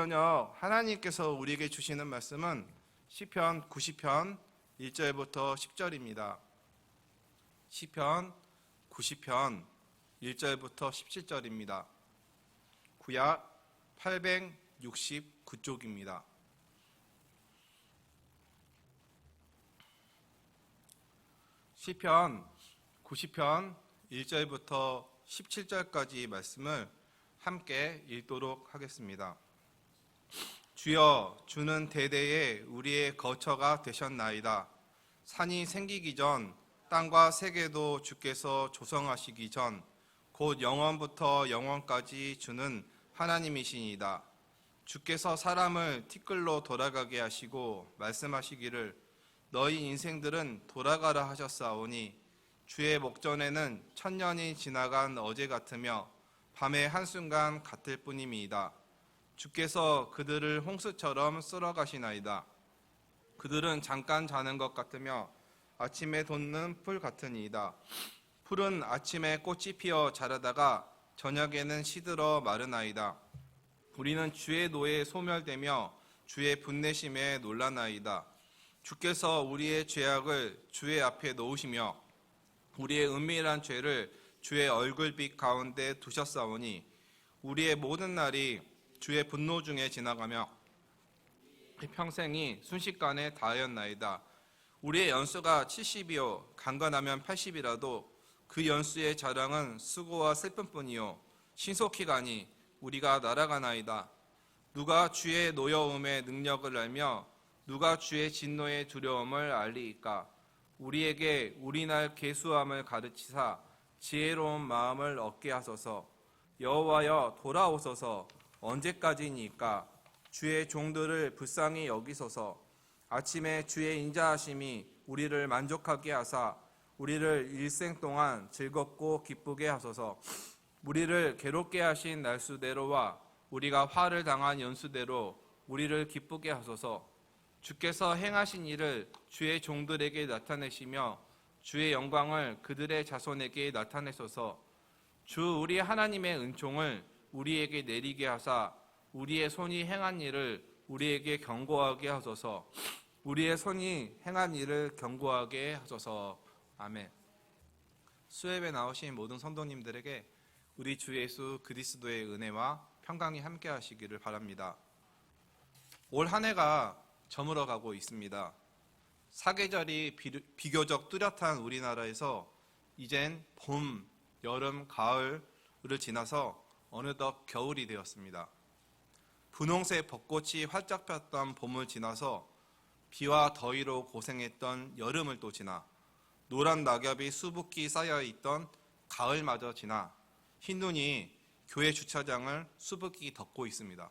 저녁 하나님께서 우리에게 주시는 말씀은 시편 90편 1절부터 10절입니다. 시편 90편 1절부터 17절입니다. 구약 869쪽입니다. 시편 90편 1절부터 17절까지 말씀을 함께 읽도록 하겠습니다. 주여, 주는 대대에 우리의 거처가 되셨나이다. 산이 생기기 전, 땅과 세계도 주께서 조성하시기 전, 곧 영원부터 영원까지 주는 하나님이시니이다. 주께서 사람을 티끌로 돌아가게 하시고 말씀하시기를 너희 인생들은 돌아가라 하셨사오니 주의 목전에는 천년이 지나간 어제 같으며 밤의 한순간 같을 뿐임이이다. 주께서 그들을 홍수처럼 쓸어가시나이다. 그들은 잠깐 자는 것 같으며 아침에 돋는 풀 같으니이다. 풀은 아침에 꽃이 피어 자라다가 저녁에는 시들어 마르나이다. 우리는 주의 노에 소멸되며 주의 분내심에 놀라나이다. 주께서 우리의 죄악을 주의 앞에 놓으시며 우리의 은밀한 죄를 주의 얼굴빛 가운데 두셨사오니 우리의 모든 날이 주의 분노 중에 지나가며 평생이 순식간에 다하였나이다. 우리의 연수가 70이요 강건하면 80이라도 그 연수의 자랑은 수고와 슬픔뿐이요 신속히 가니 우리가 날아가나이다. 누가 주의 노여움의 능력을 알며 누가 주의 진노의 두려움을 알리이까. 우리에게 우리날 계수함을 가르치사 지혜로운 마음을 얻게 하소서. 여호와여, 돌아오소서. 언제까지니까. 주의 종들을 불쌍히 여기소서. 아침에 주의 인자하심이 우리를 만족하게 하사 우리를 일생 동안 즐겁고 기쁘게 하소서. 우리를 괴롭게 하신 날수대로와 우리가 화를 당한 연수대로 우리를 기쁘게 하소서. 주께서 행하신 일을 주의 종들에게 나타내시며 주의 영광을 그들의 자손에게 나타내소서. 주 우리 하나님의 은총을 우리에게 내리게 하사 우리의 손이 행한 일을 우리에게 경고하게 하소서. 우리의 손이 행한 일을 경고하게 하소서. 아멘. 수협에 나오신 모든 성도님들에게 우리 주 예수 그리스도의 은혜와 평강이 함께 하시기를 바랍니다. 올 한 해가 저물어가고 있습니다. 사계절이 비교적 뚜렷한 우리나라에서 이젠 봄, 여름, 가을을 지나서 어느덧 겨울이 되었습니다. 분홍색 벚꽃이 활짝 폈던 봄을 지나서 비와 더위로 고생했던 여름을 또 지나 노란 낙엽이 수북히 쌓여있던 가을마저 지나 흰눈이 교회 주차장을 수북히 덮고 있습니다.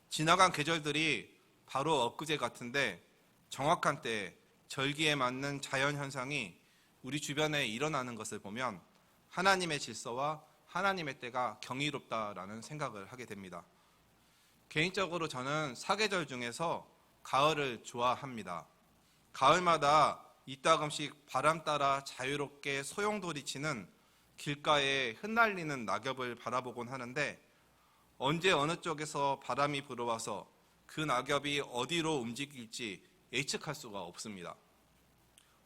지나간 계절들이 바로 엊그제 같은데 정확한 때에 절기에 맞는 자연현상이 우리 주변에 일어나는 것을 보면 하나님의 질서와 하나님의 때가 경이롭다라는 생각을 하게 됩니다. 개인적으로 저는 사계절 중에서 가을을 좋아합니다. 가을마다 이따금씩 바람 따라 자유롭게 소용돌이치는 길가에 흩날리는 낙엽을 바라보곤 하는데 언제 어느 쪽에서 바람이 불어와서 그 낙엽이 어디로 움직일지 예측할 수가 없습니다.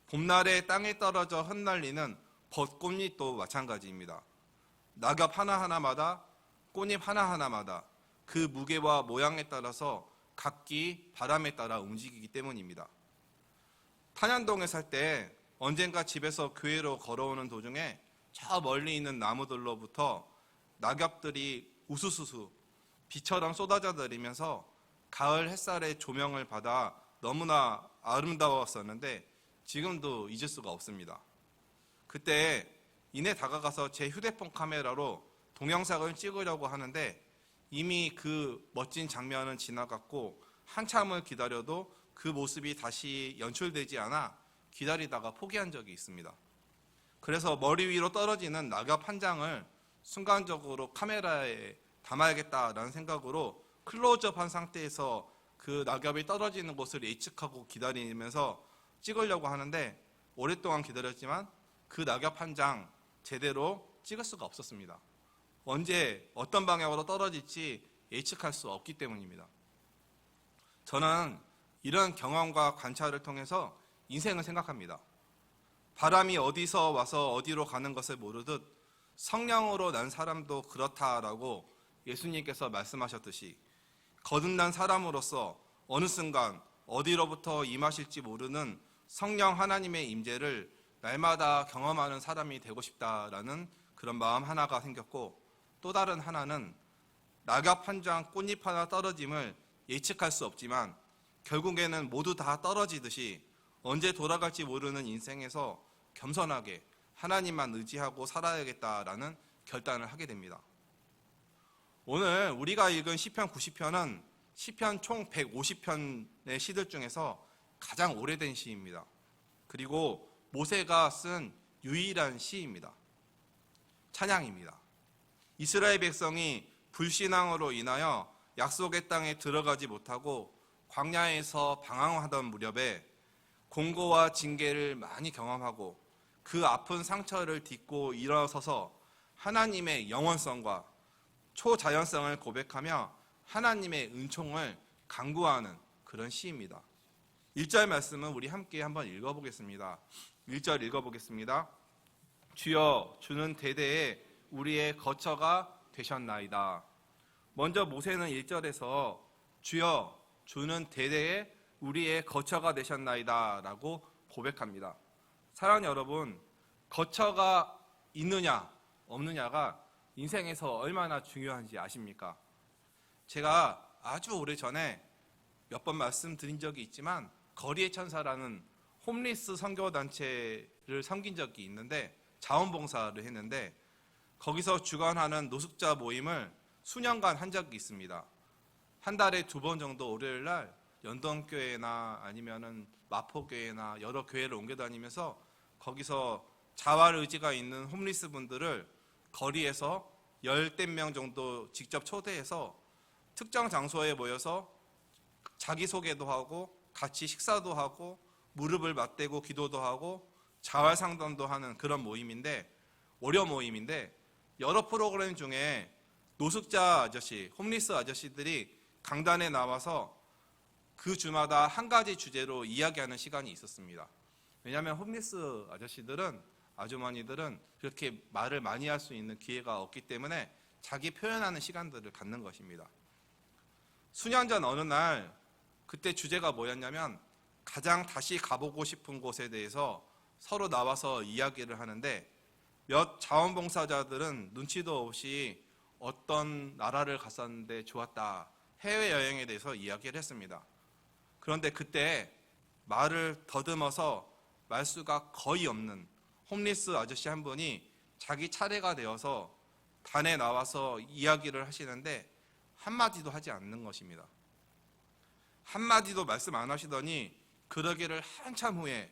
봄날에 땅에 떨어져 흩날리는 벚꽃잎도 마찬가지입니다. 낙엽 하나하나마다 꽃잎 하나하나마다 그 무게와 모양에 따라서 각기 바람에 따라 움직이기 때문입니다. 탄현동에 살 때 언젠가 집에서 교회로 걸어오는 도중에 저 멀리 있는 나무들로부터 낙엽들이 우수수수 비처럼 쏟아져 내리면서 가을 햇살의 조명을 받아 너무나 아름다웠었는데 지금도 잊을 수가 없습니다. 그때 이내 다가가서 제 휴대폰 카메라로 동영상을 찍으려고 하는데 이미 그 멋진 장면은 지나갔고 한참을 기다려도 그 모습이 다시 연출되지 않아 기다리다가 포기한 적이 있습니다. 그래서 머리 위로 떨어지는 낙엽 한 장을 순간적으로 카메라에 담아야겠다라는 생각으로 클로즈업한 상태에서 그 낙엽이 떨어지는 곳을 예측하고 기다리면서 찍으려고 하는데 오랫동안 기다렸지만 그 낙엽 한 장 제대로 찍을 수가 없었습니다. 언제 어떤 방향으로 떨어질지 예측할 수 없기 때문입니다. 저는 이런 경험과 관찰을 통해서 인생을 생각합니다. 바람이 어디서 와서 어디로 가는 것을 모르듯 성령으로 난 사람도 그렇다라고 예수님께서 말씀하셨듯이 거듭난 사람으로서 어느 순간 어디로부터 임하실지 모르는 성령 하나님의 임재를 날마다 경험하는 사람이 되고 싶다라는 그런 마음 하나가 생겼고, 또 다른 하나는 낙엽 한 장 꽃잎 하나 떨어짐을 예측할 수 없지만 결국에는 모두 다 떨어지듯이 언제 돌아갈지 모르는 인생에서 겸손하게 하나님만 의지하고 살아야겠다라는 결단을 하게 됩니다. 오늘 우리가 읽은 시편 90편은 시편 총 150편의 시들 중에서 가장 오래된 시입니다. 그리고 모세가 쓴 유일한 시입니다. 찬양입니다. 이스라엘 백성이 불신앙으로 인하여 약속의 땅에 들어가지 못하고 광야에서 방황하던 무렵에 공고와 징계를 많이 경험하고 그 아픈 상처를 딛고 일어서서 하나님의 영원성과 초자연성을 고백하며 하나님의 은총을 간구하는 그런 시입니다. 1절 말씀은 우리 함께 한번 읽어보겠습니다. 1절 읽어보겠습니다. 주여, 주는 대대에 우리의 거처가 되셨나이다. 먼저 모세는 1절에서 주여, 주는 대대에 우리의 거처가 되셨나이다 라고 고백합니다. 사랑하는 여러분, 거처가 있느냐 없느냐가 인생에서 얼마나 중요한지 아십니까? 제가 아주 오래전에 몇 번 말씀드린 적이 있지만 거리의 천사라는 홈리스 선교단체를 섬긴 적이 있는데, 자원봉사를 했는데 거기서 주관하는 노숙자 모임을 수년간 한 적이 있습니다. 한 달에 2번 정도 월요일 날 연동교회나 아니면은 마포교회나 여러 교회를 옮겨 다니면서 거기서 자활 의지가 있는 홈리스 분들을 거리에서 10명 정도 직접 초대해서 특정 장소에 모여서 자기소개도 하고 같이 식사도 하고 무릎을 맞대고 기도도 하고 자활 상담도 하는 그런 모임인데, 월요 모임인데, 여러 프로그램 중에 노숙자 아저씨, 홈리스 아저씨들이 강단에 나와서 그 주마다 한 가지 주제로 이야기하는 시간이 있었습니다. 왜냐하면 홈리스 아저씨들은, 아주머니들은 그렇게 말을 많이 할 수 있는 기회가 없기 때문에 자기 표현하는 시간들을 갖는 것입니다. 수년 전 어느 날 그때 주제가 뭐였냐면 가장 다시 가보고 싶은 곳에 대해서 서로 나와서 이야기를 하는데, 몇 자원봉사자들은 눈치도 없이 어떤 나라를 갔었는데 좋았다, 해외여행에 대해서 이야기를 했습니다. 그런데 그때 말을 더듬어서 말수가 거의 없는 홈리스 아저씨 한 분이 자기 차례가 되어서 단에 나와서 이야기를 하시는데 한마디도 하지 않는 것입니다. 한마디도 말씀 안 하시더니 그러기를 한참 후에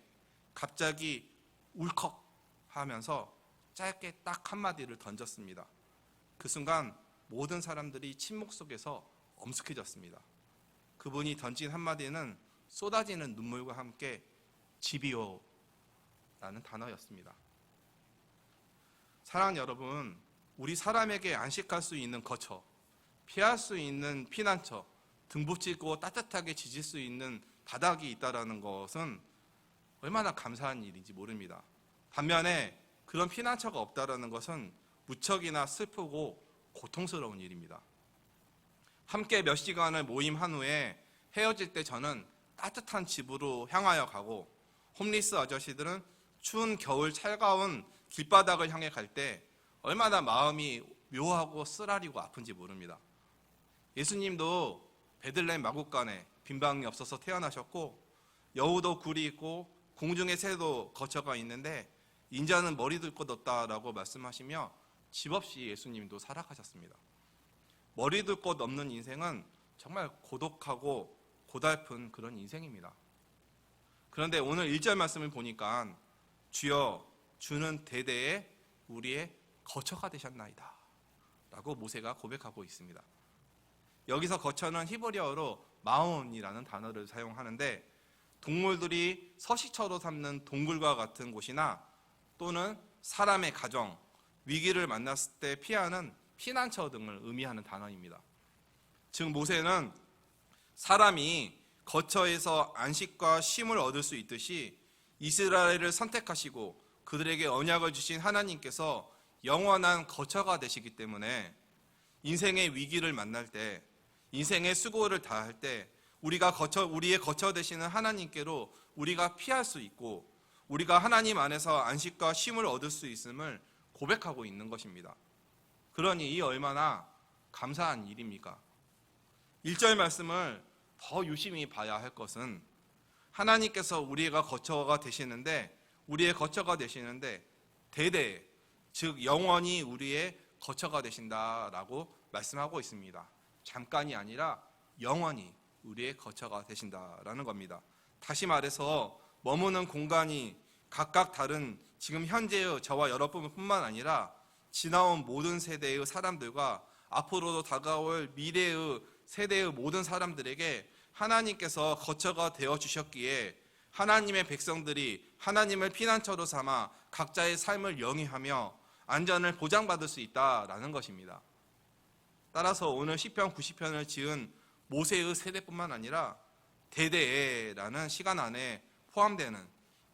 갑자기 울컥 하면서 짧게 딱 한마디를 던졌습니다. 그 순간 모든 사람들이 침묵 속에서 엄숙해졌습니다. 그분이 던진 한마디는 쏟아지는 눈물과 함께 집이요 라는 단어였습니다. 사랑하는 여러분, 우리 사람에게 안식할 수 있는 거처, 피할 수 있는 피난처, 등붙이고 따뜻하게 지질 수 있는 바닥이 있다는 것은 얼마나 감사한 일인지 모릅니다. 반면에 그런 피난처가 없다는 것은 무척이나 슬프고 고통스러운 일입니다. 함께 몇 시간을 모임한 후에 헤어질 때 저는 따뜻한 집으로 향하여 가고, 홈리스 아저씨들은 추운 겨울 차가운 길바닥을 향해 갈 때 얼마나 마음이 묘하고 쓰라리고 아픈지 모릅니다. 예수님도 베들레헴 마구간에 빈방이 없어서 태어나셨고, 여우도 굴이 있고 공중의 새도 거처가 있는데 인자는 머리 둘 곳 없다라고 말씀하시며 집 없이 예수님도 살아가셨습니다. 머리 둘 곳 없는 인생은 정말 고독하고 고달픈 그런 인생입니다. 그런데 오늘 1절 말씀을 보니까 주여, 주는 대대에 우리의 거처가 되셨나이다 라고 모세가 고백하고 있습니다. 여기서 거처는 히브리어로 마온이라는 단어를 사용하는데, 동물들이 서식처로 삼는 동굴과 같은 곳이나 또는 사람의 가정, 위기를 만났을 때 피하는 피난처 등을 의미하는 단어입니다. 즉 모세는 사람이 거처에서 안식과 쉼을 얻을 수 있듯이 이스라엘을 선택하시고 그들에게 언약을 주신 하나님께서 영원한 거처가 되시기 때문에 인생의 위기를 만날 때, 인생의 수고를 다할 때 우리의 거처 되시는 하나님께로 우리가 피할 수 있고 우리가 하나님 안에서 안식과 쉼을 얻을 수 있음을 고백하고 있는 것입니다. 그러니 이 얼마나 감사한 일입니까? 1절 말씀을 더 유심히 봐야 할 것은 하나님께서 우리의 거처가 되시는데 대대, 즉 영원히 우리의 거처가 되신다라고 말씀하고 있습니다. 잠깐이 아니라 영원히 우리의 거처가 되신다라는 겁니다. 다시 말해서 머무는 공간이 각각 다른 지금 현재의 저와 여러분뿐만 아니라 지나온 모든 세대의 사람들과 앞으로도 다가올 미래의 세대의 모든 사람들에게 하나님께서 거처가 되어 주셨기에 하나님의 백성들이 하나님을 피난처로 삼아 각자의 삶을 영위하며 안전을 보장받을 수 있다라는 것입니다. 따라서 오늘 시편 90편을 지은 모세의 세대뿐만 아니라 대대라는 시간 안에 포함되는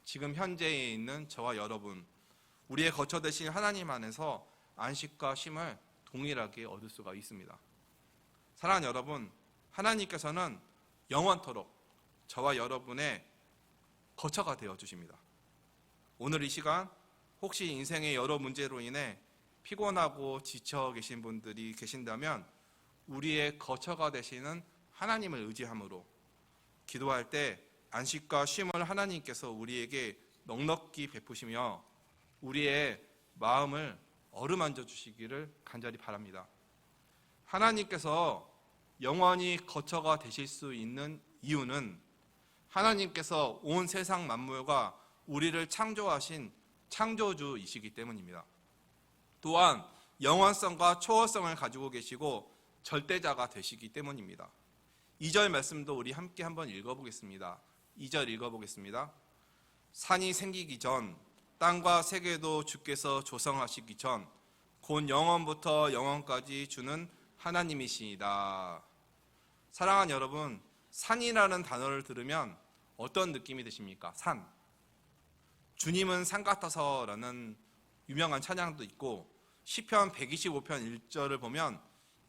지금 현재에 있는 저와 여러분, 우리의 거처 되신 하나님 안에서 안식과 쉼을 동일하게 얻을 수가 있습니다. 사랑하는 여러분, 하나님께서는 영원토록 저와 여러분의 거처가 되어 주십니다. 오늘 이 시간 혹시 인생의 여러 문제로 인해 피곤하고 지쳐 계신 분들이 계신다면 우리의 거처가 되시는 하나님을 의지함으로 기도할 때 안식과 쉼을 하나님께서 우리에게 넉넉히 베푸시며 우리의 마음을 어루만져 주시기를 간절히 바랍니다. 하나님께서 영원히 거처가 되실 수 있는 이유는 하나님께서 온 세상 만물과 우리를 창조하신 창조주이시기 때문입니다. 또한 영원성과 초월성을 가지고 계시고 절대자가 되시기 때문입니다. 2절 말씀도 우리 함께 한번 읽어보겠습니다. 2절 읽어보겠습니다. 산이 생기기 전 땅과 세계도 주께서 조성하시기 전 곧 영원부터 영원까지 주는 하나님이시다. 사랑하는 여러분, 산이라는 단어를 들으면 어떤 느낌이 드십니까? 산. 주님은 산 같아서라는 유명한 찬양도 있고 시편 125편 1절을 보면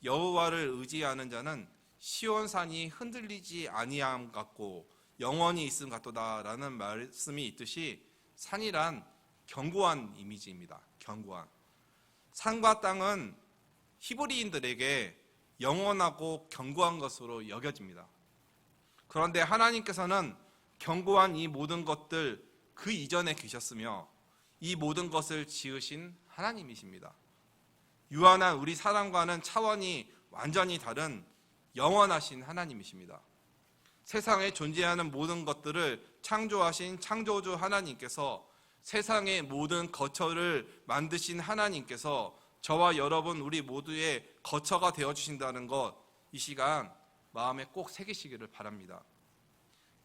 여호와를 의지하는 자는 시온산이 흔들리지 아니함 같고 영원히 있음 같도다라는 말씀이 있듯이 산이란 견고한 이미지입니다. 견고한. 산과 땅은 히브리인들에게 영원하고 견고한 것으로 여겨집니다. 그런데 하나님께서는 견고한 이 모든 것들 그 이전에 계셨으며 이 모든 것을 지으신 하나님이십니다. 유한한 우리 사람과는 차원이 완전히 다른 영원하신 하나님이십니다. 세상에 존재하는 모든 것들을 창조하신 창조주 하나님께서 세상의 모든 거처를 만드신 하나님께서 저와 여러분 우리 모두의 거처가 되어주신다는 것, 이 시간 마음에 꼭 새기시기를 바랍니다.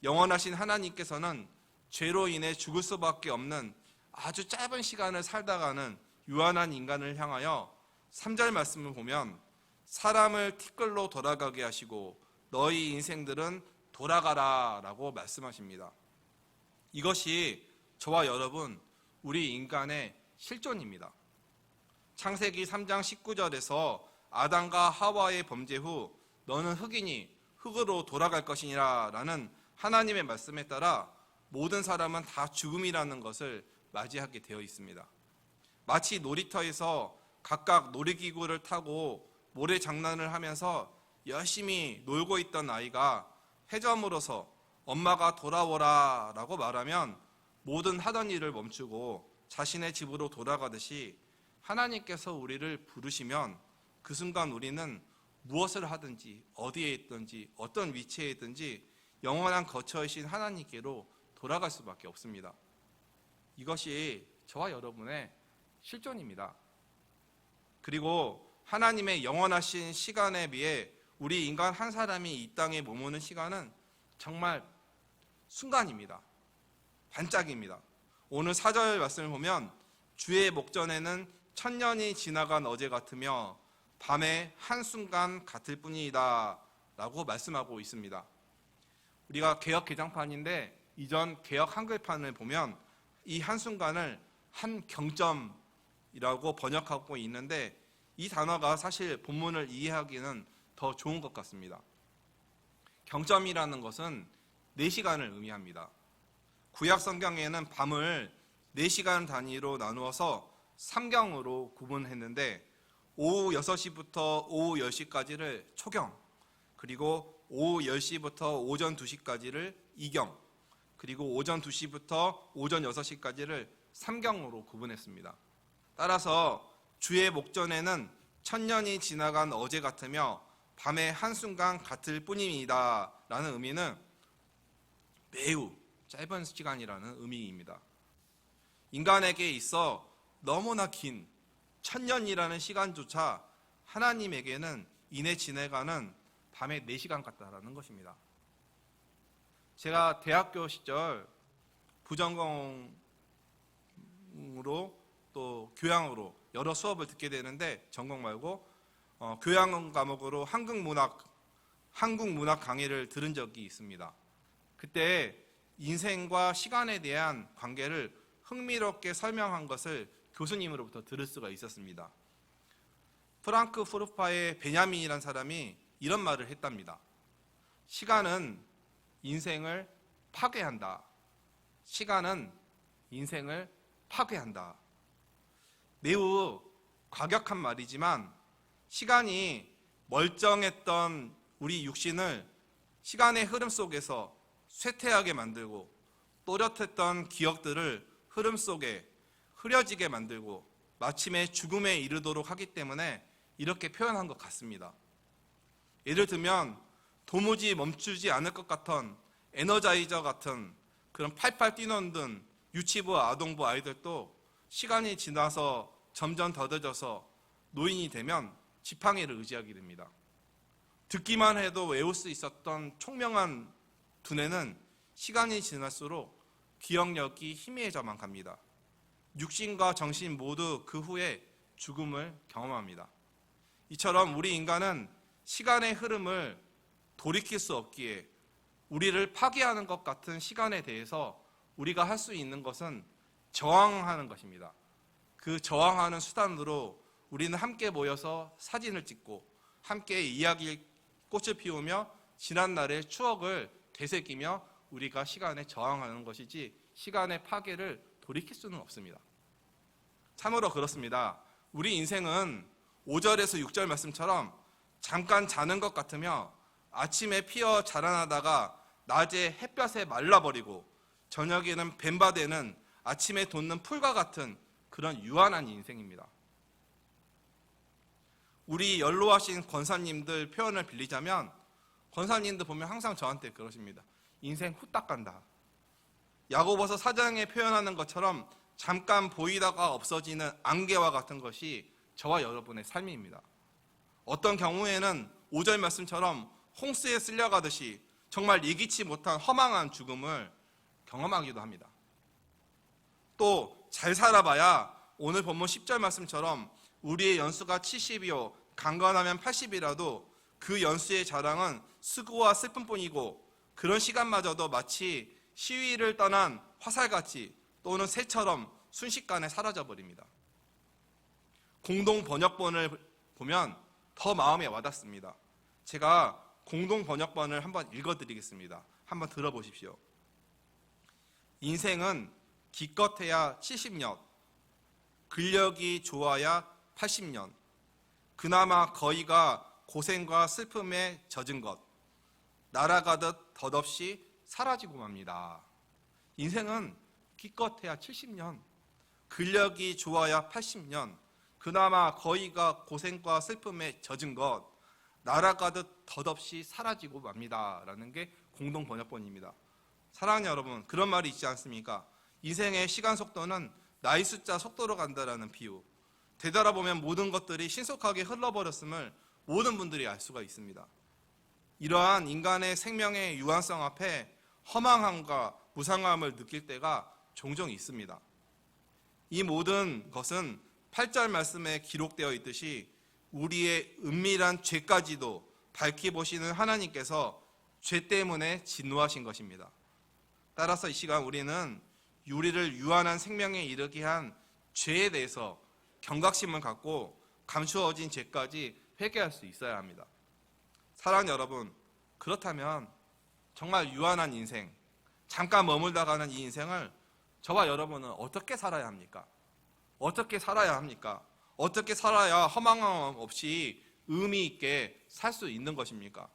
영원하신 하나님께서는 죄로 인해 죽을 수밖에 없는 아주 짧은 시간을 살다가는 유한한 인간을 향하여 3절 말씀을 보면 사람을 티끌로 돌아가게 하시고 너희 인생들은 돌아가라 라고 말씀하십니다. 이것이 저와 여러분 우리 인간의 실존입니다. 창세기 3장 19절에서 아담과 하와의 범죄 후 너는 흙이니 흙으로 돌아갈 것이니라 라는 하나님의 말씀에 따라 모든 사람은 다 죽음이라는 것을 맞이하게 되어 있습니다. 마치 놀이터에서 각각 놀이기구를 타고 모래 장난을 하면서 열심히 놀고 있던 아이가 해점으로서 엄마가 돌아오라 라고 말하면 모든 하던 일을 멈추고 자신의 집으로 돌아가듯이 하나님께서 우리를 부르시면 그 순간 우리는 무엇을 하든지 어디에 있든지 어떤 위치에 있든지 영원한 거처이신 하나님께로 돌아갈 수밖에 없습니다. 이것이 저와 여러분의 실존입니다. 그리고 하나님의 영원하신 시간에 비해 우리 인간 한 사람이 이 땅에 머무는 시간은 정말 순간입니다. 반짝입니다. 오늘 4절 말씀을 보면 주의 목전에는 천년이 지나간 어제 같으며 밤의 한순간 같을 뿐이다 라고 말씀하고 있습니다. 우리가 개역 개정판인데 이전 개역 한글판을 보면 이 한순간을 한 경점이라고 번역하고 있는데 이 단어가 사실 본문을 이해하기는 더 좋은 것 같습니다. 경점이라는 것은 4시간을 의미합니다. 구약 성경에는 밤을 4시간 단위로 나누어서 삼경으로 구분했는데 오후 6시부터 오후 10시까지를 초경, 그리고 오후 10시부터 오전 2시까지를 이경, 그리고 오전 2시부터 오전 6시까지를 삼경으로 구분했습니다. 따라서 주의 목전에는 천년이 지나간 어제 같으며 밤의 한순간 같을 뿐입니다 라는 의미는 매우 짧은 시간이라는 의미입니다. 인간에게 있어 너무나 긴 천년이라는 시간조차 하나님에게는 이내 지내가는 밤의 4시간 같다라는 것입니다. 제가 대학교 시절 부전공으로 또 교양으로 여러 수업을 듣게 되는데 전공 말고 교양 과목으로 한국문학 강의를 들은 적이 있습니다. 그때 인생과 시간에 대한 관계를 흥미롭게 설명한 것을 교수님으로부터 들을 수가 있었습니다. 프랑크푸르트의 베냐민이라는 사람이 이런 말을 했답니다. 시간은 인생을 파괴한다. 시간은 인생을 파괴한다. 매우 과격한 말이지만 시간이 멀쩡했던 우리 육신을 시간의 흐름 속에서 쇠퇴하게 만들고 또렷했던 기억들을 흐름 속에 흐려지게 만들고 마침내 죽음에 이르도록 하기 때문에 이렇게 표현한 것 같습니다. 예를 들면 도무지 멈추지 않을 것 같은 에너자이저 같은 그런 팔팔 뛰노는 유치부 아동부 아이들도 시간이 지나서 점점 더뎌져서 노인이 되면 지팡이를 의지하게 됩니다. 듣기만 해도 외울 수 있었던 총명한 두뇌는 시간이 지날수록 기억력이 희미해져만 갑니다. 육신과 정신 모두 그 후에 죽음을 경험합니다. 이처럼 우리 인간은 시간의 흐름을 돌이킬 수 없기에 우리를 파괴하는 것 같은 시간에 대해서 우리가 할 수 있는 것은 저항하는 것입니다. 그 저항하는 수단으로 우리는 함께 모여서 사진을 찍고 함께 이야기 꽃을 피우며 지난날의 추억을 되새기며 우리가 시간에 저항하는 것이지 시간의 파괴를 돌이킬 수는 없습니다. 참으로 그렇습니다. 우리 인생은 5절에서 6절 말씀처럼 잠깐 자는 것 같으며 아침에 피어 자라나다가 낮에 햇볕에 말라버리고 저녁에는 뱀바되는 아침에 돋는 풀과 같은 그런 유한한 인생입니다. 우리 연로하신 권사님들 표현을 빌리자면 권사님들 보면 항상 저한테 그러십니다. 인생 후딱 간다. 야고보서 4장에 표현하는 것처럼 잠깐 보이다가 없어지는 안개와 같은 것이 저와 여러분의 삶입니다. 어떤 경우에는 5절 말씀처럼 홍수에 쓸려가듯이 정말 예기치 못한 허망한 죽음을 경험하기도 합니다. 또 잘 살아봐야 오늘 본문 10절 말씀처럼 우리의 연수가 70이요 강건하면 80이라도 그 연수의 자랑은 수고와 슬픔뿐이고 그런 시간마저도 마치 시위를 떠난 화살같이 또는 새처럼 순식간에 사라져버립니다. 공동 번역본을 보면 더 마음에 와닿습니다. 제가 공동 번역본을 한번 읽어드리겠습니다. 한번 들어보십시오. 인생은 기껏해야 70년, 근력이 좋아야 80년, 그나마 거의가 고생과 슬픔에 젖은 것, 날아가듯 덧없이 사라지고 맙니다. 인생은 기껏해야 70년, 근력이 좋아야 80년, 그나마 거의가 고생과 슬픔에 젖은 것, 날아가듯 덧없이 사라지고 맙니다. 라는 게 공동 번역본입니다. 사랑하는 여러분, 그런 말이 있지 않습니까? 인생의 시간 속도는 나이 숫자 속도로 간다라는 비유. 되돌아보면 모든 것들이 신속하게 흘러버렸음을 모든 분들이 알 수가 있습니다. 이러한 인간의 생명의 유한성 앞에 허망함과 무상함을 느낄 때가 종종 있습니다. 이 모든 것은 8절 말씀에 기록되어 있듯이 우리의 은밀한 죄까지도 밝히 보시는 하나님께서 죄 때문에 진노하신 것입니다. 따라서 이 시간 우리는 우리를 유한한 생명에 이르게 한 죄에 대해서 경각심을 갖고 감추어진 죄까지 회개할 수 있어야 합니다. 사랑하는 여러분, 그렇다면 정말 유한한 인생, 잠깐 머물다 가는 이 인생을 저와 여러분은 어떻게 살아야 합니까? 어떻게 살아야 합니까? 어떻게 살아야 허망함 없이 의미 있게 살 수 있는 것입니까?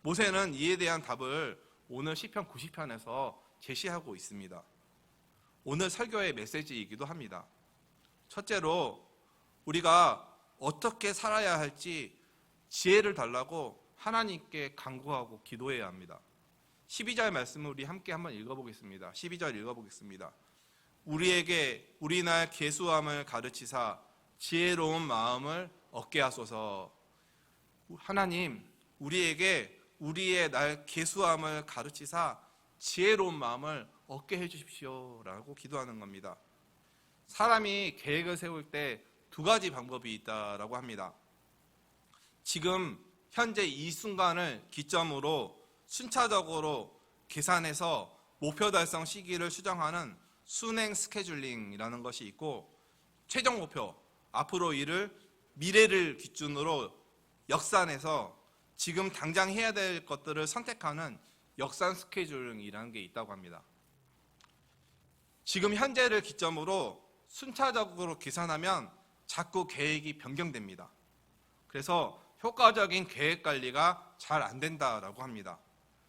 모세는 이에 대한 답을 오늘 시편 90편에서 제시하고 있습니다. 오늘 설교의 메시지이기도 합니다. 첫째로 우리가 어떻게 살아야 할지 지혜를 달라고 하나님께 간구하고 기도해야 합니다. 12절 말씀을 우리 함께 한번 읽어보겠습니다. 12절 읽어보겠습니다. 우리에게 우리날 계수함을 가르치사 지혜로운 마음을 얻게 하소서. 하나님, 우리에게 우리의 날 계수함을 가르치사 지혜로운 마음을 얻게 해주십시오 라고 기도하는 겁니다. 사람이 계획을 세울 때 두 가지 방법이 있다라고 합니다. 지금 현재 이 순간을 기점으로 순차적으로 계산해서 목표 달성 시기를 수정하는 순행 스케줄링이라는 것이 있고, 최종 목표, 앞으로 이를 미래를 기준으로 역산해서 지금 당장 해야 될 것들을 선택하는 역산 스케줄링이라는 게 있다고 합니다. 지금 현재를 기점으로 순차적으로 계산하면 자꾸 계획이 변경됩니다. 그래서 효과적인 계획 관리가 잘 안 된다라고 합니다.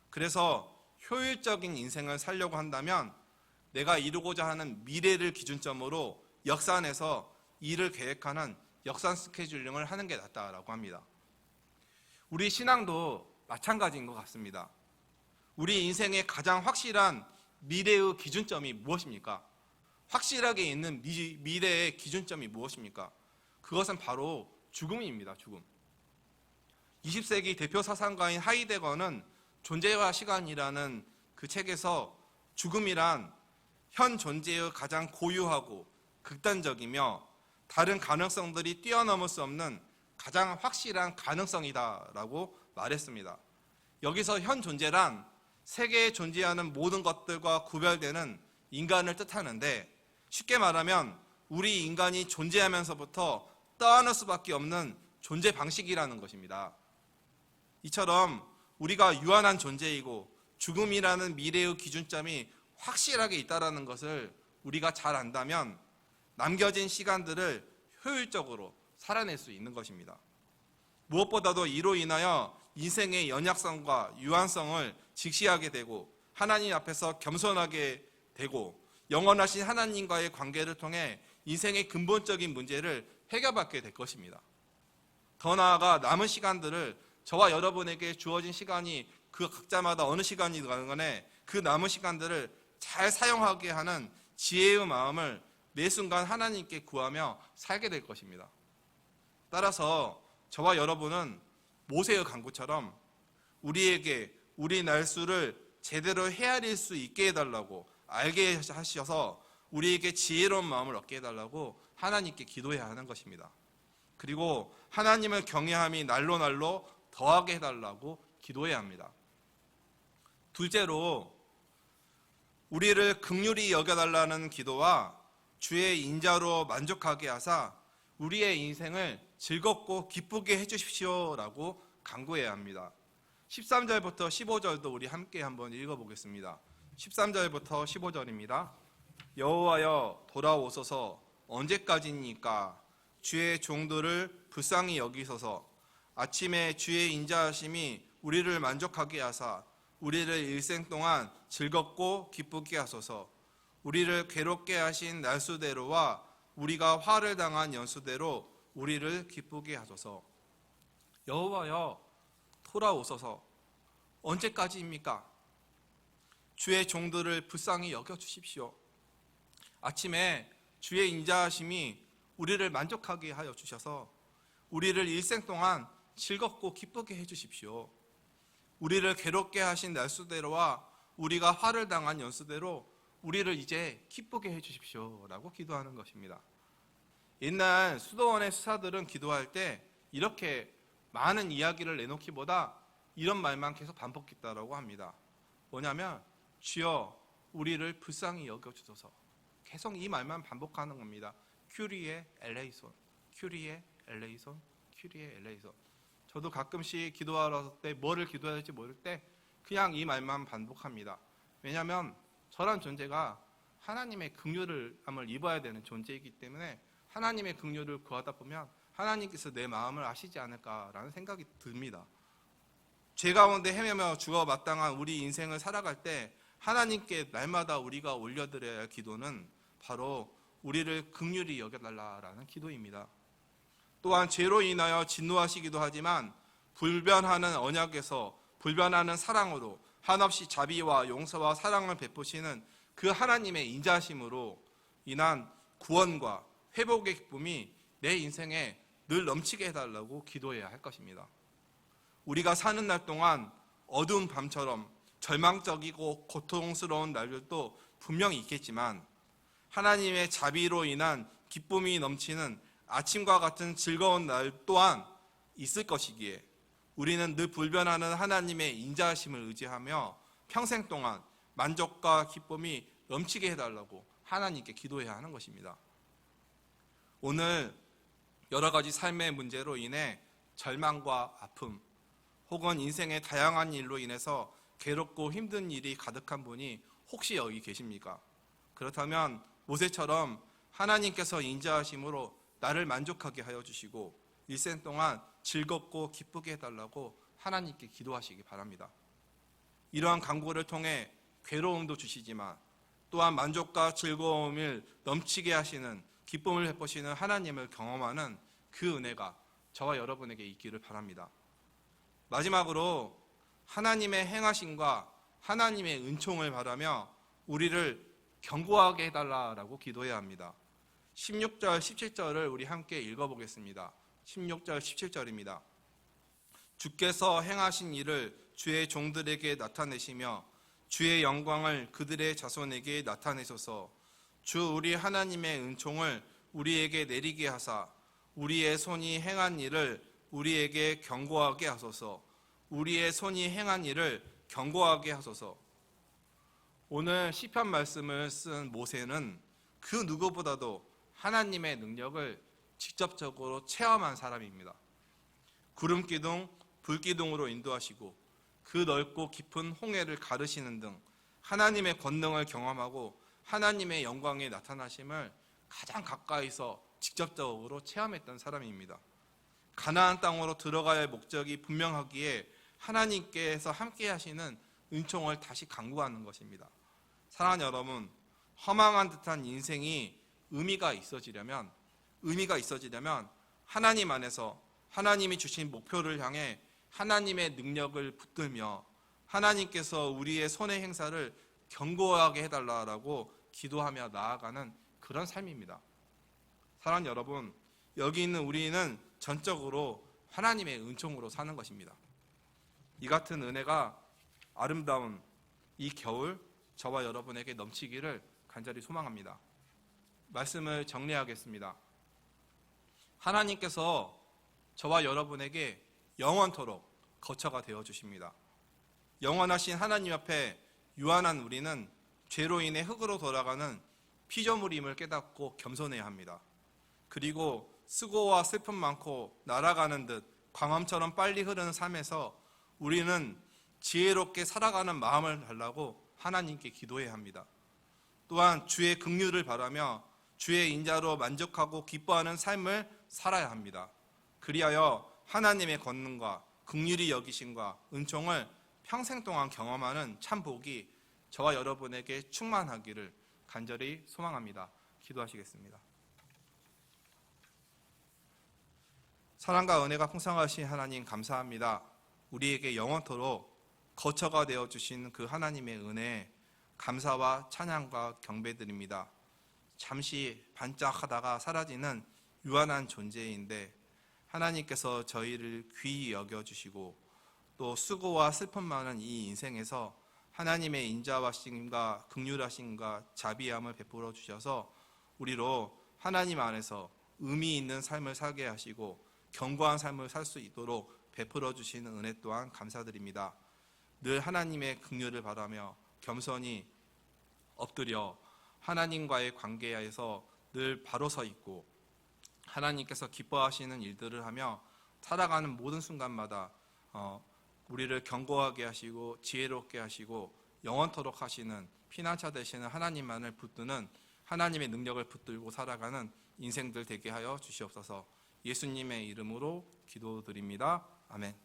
그래서 효율적인 인생을 살려고 한다면 내가 이루고자 하는 미래를 기준점으로 역산해서 일을 계획하는 역산 스케줄링을 하는 게 낫다라고 합니다. 우리 신앙도 마찬가지인 것 같습니다. 우리 인생의 가장 확실한 미래의 기준점이 무엇입니까? 확실하게 있는 미래의 기준점이 무엇입니까? 그것은 바로 죽음입니다. 죽음. 20세기 대표 사상가인 하이데거는 존재와 시간이라는 그 책에서 죽음이란 현 존재의 가장 고유하고 극단적이며 다른 가능성들이 뛰어넘을 수 없는 가장 확실한 가능성이다라고 말했습니다. 여기서 현 존재란 세계에 존재하는 모든 것들과 구별되는 인간을 뜻하는데, 쉽게 말하면 우리 인간이 존재하면서부터 떠안을 수밖에 없는 존재 방식이라는 것입니다. 이처럼 우리가 유한한 존재이고 죽음이라는 미래의 기준점이 확실하게 있다는 것을 우리가 잘 안다면 남겨진 시간들을 효율적으로 살아낼 수 있는 것입니다. 무엇보다도 이로 인하여 인생의 연약성과 유한성을 직시하게 되고 하나님 앞에서 겸손하게 되고 영원하신 하나님과의 관계를 통해 인생의 근본적인 문제를 해결받게 될 것입니다. 더 나아가 남은 시간들을, 저와 여러분에게 주어진 시간이 그 각자마다 어느 시간이든 간에 그 남은 시간들을 잘 사용하게 하는 지혜의 마음을 매 순간 하나님께 구하며 살게 될 것입니다. 따라서 저와 여러분은 모세의 간구처럼 우리에게 우리 날수를 제대로 헤아릴 수 있게 해달라고, 알게 하셔서 우리에게 지혜로운 마음을 얻게 해달라고 하나님께 기도해야 하는 것입니다. 그리고 하나님을 경외함이 날로 날로 더하게 해달라고 기도해야 합니다. 둘째로 우리를 긍휼히 여겨달라는 기도와 주의 인자로 만족하게 하사 우리의 인생을 즐겁고 기쁘게 해주십시오라고 간구해야 합니다. 13절부터 15절도 우리 함께 한번 읽어보겠습니다. 13절부터 15절입니다. 여호와여 돌아오소서. 언제까지입니까? 주의 종들을 불쌍히 여기소서. 아침에 주의 인자하심이 우리를 만족하게 하사 우리를 일생 동안 즐겁고 기쁘게 하소서. 우리를 괴롭게 하신 날수대로와 우리가 화를 당한 연수대로 우리를 기쁘게 하소서. 여호와여 돌아오소서. 언제까지입니까? 주의 종들을 불쌍히 여겨주십시오. 아침에 주의 인자하심이 우리를 만족하게 하여 주셔서 우리를 일생 동안 즐겁고 기쁘게 해주십시오. 우리를 괴롭게 하신 날수대로와 우리가 화를 당한 연수대로 우리를 이제 기쁘게 해주십시오 라고 기도하는 것입니다. 옛날 수도원의 수사들은 기도할 때 이렇게 많은 이야기를 내놓기보다 이런 말만 계속 반복했다라고 합니다. 뭐냐면 주여 우리를 불쌍히 여겨주소서. 계속 이 말만 반복하는 겁니다. 큐리에 엘레이손, 큐리에 엘레이손, 큐리에 엘레이손. 저도 가끔씩 기도하러 때 뭐를 기도해야 할지 모를 때 그냥 이 말만 반복합니다. 왜냐하면 저란 존재가 하나님의 긍휼을 입어야 되는 존재이기 때문에 하나님의 긍휼을 구하다 보면 하나님께서 내 마음을 아시지 않을까라는 생각이 듭니다. 죄 가운데 헤매며 죽어 마땅한 우리 인생을 살아갈 때 하나님께 날마다 우리가 올려드려야 할 기도는 바로 우리를 긍휼히 여겨달라라는 기도입니다. 또한 죄로 인하여 진노하시기도 하지만 불변하는 언약에서 불변하는 사랑으로 한없이 자비와 용서와 사랑을 베푸시는 그 하나님의 인자하심으로 인한 구원과 회복의 기쁨이 내 인생에 늘 넘치게 해달라고 기도해야 할 것입니다. 우리가 사는 날 동안 어두운 밤처럼 절망적이고 고통스러운 날들도 분명히 있겠지만 하나님의 자비로 인한 기쁨이 넘치는 아침과 같은 즐거운 날 또한 있을 것이기에 우리는 늘 불변하는 하나님의 인자하심을 의지하며 평생 동안 만족과 기쁨이 넘치게 해달라고 하나님께 기도해야 하는 것입니다. 오늘 여러 가지 삶의 문제로 인해 절망과 아픔 혹은 인생의 다양한 일로 인해서 괴롭고 힘든 일이 가득한 분이 혹시 여기 계십니까? 그렇다면 모세처럼 하나님께서 인자하심으로 나를 만족하게 하여 주시고 일생 동안 즐겁고 기쁘게 해달라고 하나님께 기도하시기 바랍니다. 이러한 간구를 통해 괴로움도 주시지만 또한 만족과 즐거움을 넘치게 하시는 기쁨을 베푸시는 하나님을 경험하는 그 은혜가 저와 여러분에게 있기를 바랍니다. 마지막으로 하나님의 행하심과 하나님의 은총을 바라며 우리를 견고하게 해달라고 기도해야 합니다. 16절, 17절을 우리 함께 읽어보겠습니다. 16절, 17절입니다. 주께서 행하신 일을 주의 종들에게 나타내시며 주의 영광을 그들의 자손에게 나타내소서. 주 우리 하나님의 은총을 우리에게 내리게 하사 우리의 손이 행한 일을 우리에게 견고하게 하소서. 우리의 손이 행한 일을 견고하게 하소서. 오늘 시편 말씀을 쓴 모세는 그 누구보다도 하나님의 능력을 직접적으로 체험한 사람입니다. 구름 기둥, 불 기둥으로 인도하시고 그 넓고 깊은 홍해를 가르시는 등 하나님의 권능을 경험하고 하나님의 영광의 나타나심을 가장 가까이서 직접적으로 체험했던 사람입니다. 가나안 땅으로 들어가야 할 목적이 분명하기에 하나님께서 함께 하시는 은총을 다시 강구하는 것입니다. 사랑하는 여러분, 허망한 듯한 인생이 의미가 있어지려면 하나님 안에서 하나님이 주신 목표를 향해 하나님의 능력을 붙들며 하나님께서 우리의 손의 행사를 견고하게 해달라고 기도하며 나아가는 그런 삶입니다. 사랑하는 여러분, 여기 있는 우리는 전적으로 하나님의 은총으로 사는 것입니다. 이 같은 은혜가 아름다운 이 겨울 저와 여러분에게 넘치기를 간절히 소망합니다. 말씀을 정리하겠습니다. 하나님께서 저와 여러분에게 영원토록 거처가 되어주십니다. 영원하신 하나님 앞에 유한한 우리는 죄로 인해 흙으로 돌아가는 피조물임을 깨닫고 겸손해야 합니다. 그리고 수고와 슬픔 많고 날아가는 듯 광암처럼 빨리 흐르는 삶에서 우리는 지혜롭게 살아가는 마음을 달라고 하나님께 기도해야 합니다. 또한 주의 긍휼을 바라며 주의 인자로 만족하고 기뻐하는 삶을 살아야 합니다. 그리하여 하나님의 권능과 긍휼히 여기심과 은총을 평생 동안 경험하는 참 복이 저와 여러분에게 충만하기를 간절히 소망합니다. 기도하시겠습니다. 사랑과 은혜가 풍성하신 하나님 감사합니다. 우리에게 영원토록 거처가 되어주신 그 하나님의 은혜에 감사와 찬양과 경배드립니다. 잠시 반짝하다가 사라지는 유한한 존재인데 하나님께서 저희를 귀히 여겨주시고 또 수고와 슬픔 많은 이 인생에서 하나님의 인자하심과 긍휼하심과 자비함을 베풀어 주셔서 우리로 하나님 안에서 의미 있는 삶을 살게 하시고 견고한 삶을 살 수 있도록 베풀어 주시는 은혜 또한 감사드립니다. 늘 하나님의 긍휼을 바라며 겸손히 엎드려 하나님과의 관계에서 늘 바로 서 있고 하나님께서 기뻐하시는 일들을 하며 살아가는 모든 순간마다 우리를 견고하게 하시고 지혜롭게 하시고 영원토록 하시는 피난처 되시는 하나님만을 붙드는 하나님의 능력을 붙들고 살아가는 인생들 되게 하여 주시옵소서. 예수님의 이름으로 기도드립니다. 아멘.